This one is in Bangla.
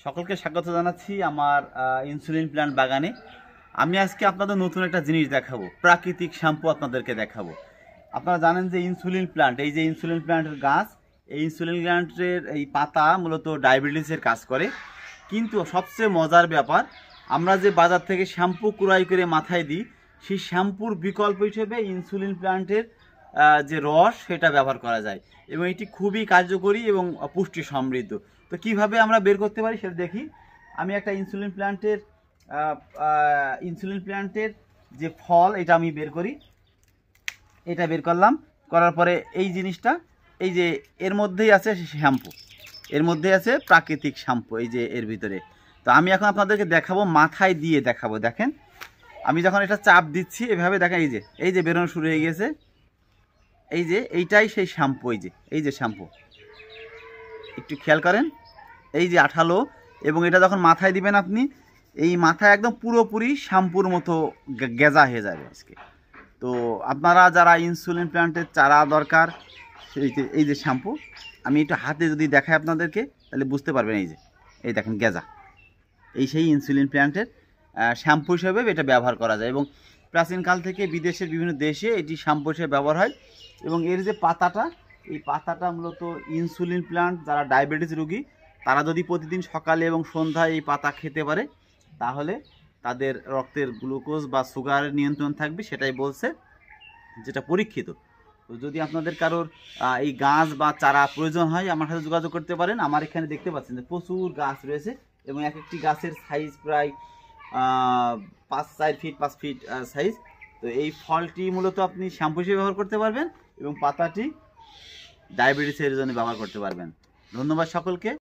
সকলকে স্বাগত জানাচ্ছি আমার ইনসুলিন প্ল্যান্ট বাগানে। আমি আজকে আপনাদের নতুন একটা জিনিস দেখাবো, প্রাকৃতিক শ্যাম্পু আপনাদেরকে দেখাবো। আপনারা জানেন যে ইনসুলিন প্ল্যান্ট, এই যে ইনসুলিন প্ল্যান্টের গাছ, এই ইনসুলিন প্ল্যান্টের এই পাতা মূলত ডায়াবেটিসের কাজ করে। কিন্তু সবচেয়ে মজার ব্যাপার, আমরা যে বাজার থেকে শ্যাম্পু ক্রয় করে মাথায় দিই, সেই শ্যাম্পুর বিকল্প হিসেবে ইনসুলিন প্ল্যান্টের যে রস সেটা ব্যবহার করা যায় এবং এটি খুবই কার্যকরী এবং পুষ্টি সমৃদ্ধ। তো কিভাবে আমরা বের করতে পারি সেটা দেখি। আমি একটা ইনসুলিন প্ল্যান্টের যে ফল, এটা আমি বের করি। এটা বের করলাম, করার পরে এই জিনিসটা, এই যে এর মধ্যেই আছে শ্যাম্পু, এর মধ্যে আছে প্রাকৃতিক শ্যাম্পু, এই যে এর ভিতরে। তো আমি এখন আপনাদেরকে দেখাবো, মাথায় দিয়ে দেখাবো। দেখেন, আমি যখন এটা চাপ দিচ্ছি এভাবে, দেখেন এই যে বেরোনো শুরু হয়ে গেছে। এই যে এইটাই সেই শ্যাম্পু, এই যে শ্যাম্পু, একটু খেয়াল করেন, এই যে আঠালো। এবং এটা যখন মাথায় দিবেন আপনি, এই মাথায় একদম পুরোপুরি শ্যাম্পুর মতো গেজা হয়ে যাবে আজকে। তো আপনারা যারা ইনসুলিন প্ল্যান্টের চারা দরকার, এই যে শ্যাম্পু, আমি একটু হাতে যদি দেখাই আপনাদেরকে তাহলে বুঝতে পারবেন। এই দেখেন গেজা, এই সেই ইনসুলিন প্ল্যান্টের শ্যাম্পু হিসেবে এটা ব্যবহার করা যায় এবং প্রাচীনকাল থেকে বিদেশের বিভিন্ন দেশে এটি শ্যাম্পু হিসেবে ব্যবহার হয়। এবং এর যে পাতাটা, এই পাতাটা মূলত ইনসুলিন প্ল্যান্ট যারা ডায়াবেটিস রোগী, তারা যদি প্রতিদিন সকালে এবং সন্ধ্যায় এই পাতা খেতে পারে, তাহলে তাদের রক্তের গ্লুকোজ বা সুগারের নিয়ন্ত্রণ থাকবে, সেটাই বলছে, যেটা পরীক্ষিত। তো যদি আপনাদের কারোর এই গাছ বা চারা প্রয়োজন হয়, আমার সাথে যোগাযোগ করতে পারেন। আমার এখানে দেখতে পাচ্ছেন যে প্রচুর গাছ রয়েছে এবং এক একটি গাছের সাইজ প্রায় 4 ফিট 5 ফিট সাইজ। তো এই ফলটি মূলত আপনি শ্যাম্পু হিসেবে ব্যবহার করতে পারবেন এবং পাতাটি ডায়াবেটিসের জন্য ব্যবহার করতে পারবেন। ধন্যবাদ সকলকে।